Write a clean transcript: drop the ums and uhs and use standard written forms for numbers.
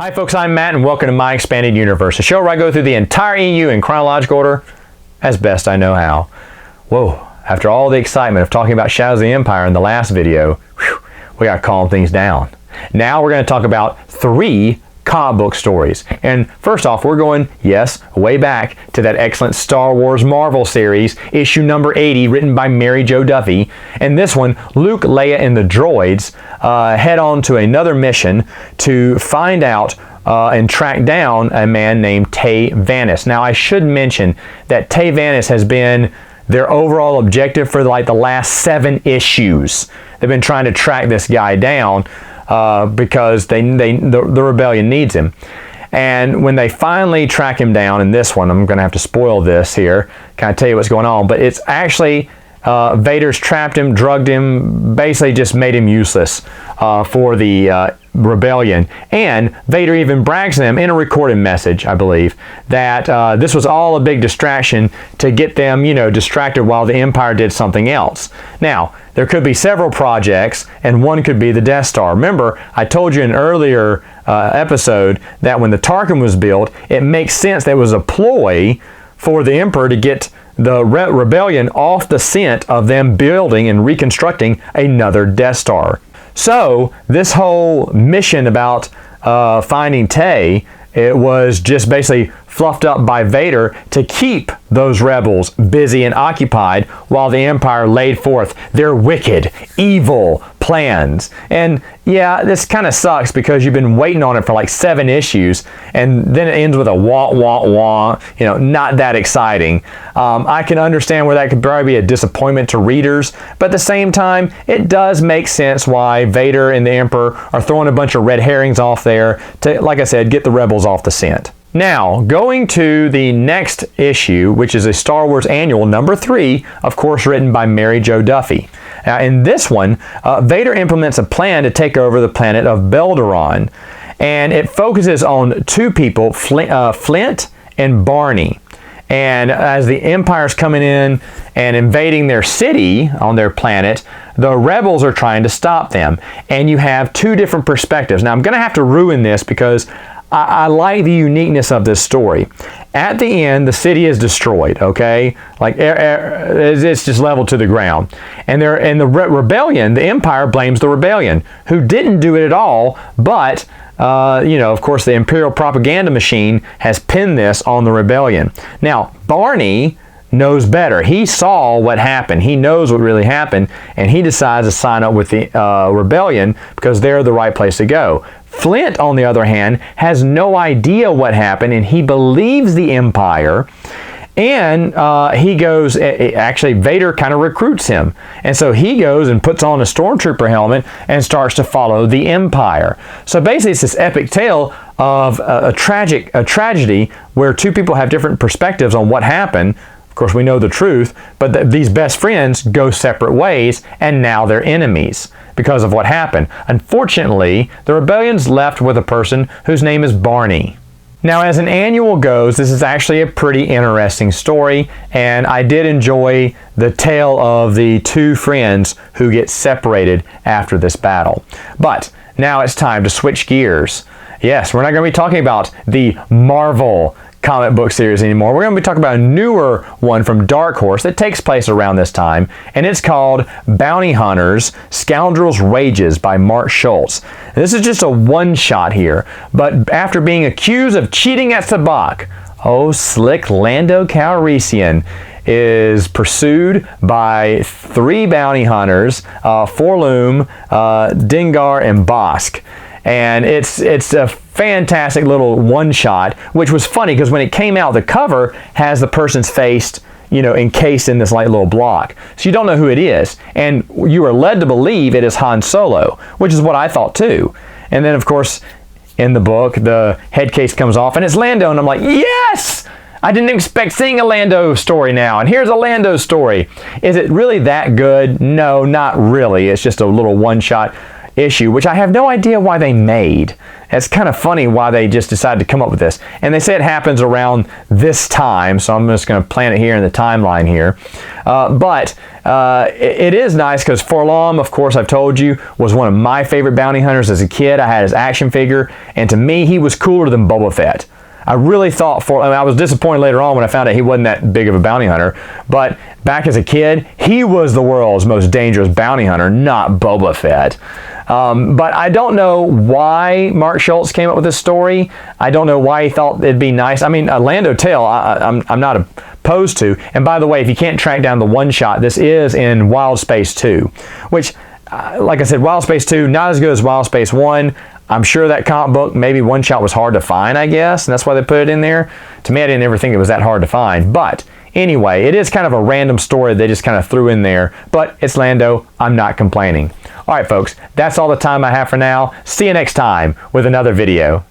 Hi folks, I'm Matt and welcome to My Expanded Universe, a show where I go through the entire EU in chronological order as best I know how. Whoa, after all the excitement of talking about Shadows of the Empire in the last video, we gotta calm things down. Now we're gonna talk about 3 comic book stories. And first off, we're going, yes, way back to that excellent Star Wars Marvel series, issue number 80, written by Mary Jo Duffy. And this one, Luke, Leia, and the droids head on to another mission to find out and track down a man named Tay Vanis. Now, I should mention that Tay Vanis has been their overall objective for like the last 7 issues. They've been trying to track this guy down because the rebellion needs him. And when they finally track him down in this one, I'm going to have to spoil this here, kind of tell you what's going on, but it's actually Vader's trapped him, drugged him, basically just made him useless for the rebellion. And Vader even brags to them in a recorded message, I believe, that this was all a big distraction to get them, distracted while the Empire did something else. Now, there could be several projects, and one could be the Death Star. Remember, I told you in an earlier episode that when the Tarkin was built, it makes sense that it was a ploy for the Emperor to get the rebellion off the scent of them building and reconstructing another Death Star. So this whole mission about finding Tay, it was just basically fluffed up by Vader to keep those rebels busy and occupied while the Empire laid forth their wicked, evil plans. And yeah, this kind of sucks because you've been waiting on it for like 7 issues and then it ends with a wah, wah, wah, not that exciting. I can understand where that could probably be a disappointment to readers, but at the same time, it does make sense why Vader and the Emperor are throwing a bunch of red herrings off there to, like I said, get the rebels off the scent. Now, going to the next issue, which is a Star Wars Annual number 3, of course written by Mary Jo Duffy. Now, in this one, Vader implements a plan to take over the planet of Belderon, and it focuses on 2 people, Flint and Barney. And as the Empire's coming in and invading their city on their planet, the rebels are trying to stop them. And you have 2 different perspectives. Now, I'm going to have to ruin this because I like the uniqueness of this story. At the end, the city is destroyed, okay? Like, it's just leveled to the ground. And the rebellion, the Empire blames the rebellion, who didn't do it at all, but, of course, the Imperial propaganda machine has pinned this on the rebellion. Now, Barney knows better. He saw what happened. He knows what really happened, and he decides to sign up with the rebellion because they're the right place to go. Flint, on the other hand, has no idea what happened, and he believes the Empire, and he goes, actually Vader kind of recruits him, and so he goes and puts on a stormtrooper helmet and starts to follow the Empire. So basically it's this epic tale of a tragedy where 2 people have different perspectives on what happened. Of course, we know the truth, but these best friends go separate ways, and now they're enemies because of what happened. Unfortunately, the rebellion's left with a person whose name is Barney. Now, as an annual goes, this is actually a pretty interesting story, and I did enjoy the tale of the 2 friends who get separated after this battle. But now it's time to switch gears. Yes, we're not going to be talking about the Marvel comic book series anymore. We're going to be talking about a newer one from Dark Horse that takes place around this time, and it's called Bounty Hunters, Scoundrels Rages by Mark Schultz. And this is just a one-shot here, but after being accused of cheating at Sabacc, slick Lando Calrissian is pursued by 3 bounty hunters, Forloom, Dengar, and Bosk. And it's a fantastic little one-shot, which was funny because when it came out, the cover has the person's face, encased in this like little block. So you don't know who it is. And you are led to believe it is Han Solo, which is what I thought too. And then, of course, in the book, the head case comes off and it's Lando. And I'm like, yes! I didn't expect seeing a Lando story now. And here's a Lando story. Is it really that good? No, not really. It's just a little one-shot. issue, which I have no idea why they made. It's kind of funny why they just decided to come up with this. And they say it happens around this time, so I'm just going to plan it here in the timeline here. It is nice because Forlom, of course, I've told you, was one of my favorite bounty hunters as a kid. I had his action figure, and to me, he was cooler than Boba Fett. I really thought I was disappointed later on when I found out he wasn't that big of a bounty hunter, but back as a kid, he was the world's most dangerous bounty hunter, not Boba Fett. But I don't know why Mark Schultz came up with this story. I don't know why he thought it'd be nice. I mean, a Lando tale, I'm not opposed to. And by the way, if you can't track down the one-shot, this is in Wild Space 2, which, like I said, Wild Space 2, not as good as Wild Space 1. I'm sure that comic book, maybe one shot was hard to find, I guess, and that's why they put it in there. To me, I didn't ever think it was that hard to find. But anyway, it is kind of a random story they just kind of threw in there. But it's Lando. I'm not complaining. All right, folks, that's all the time I have for now. See you next time with another video.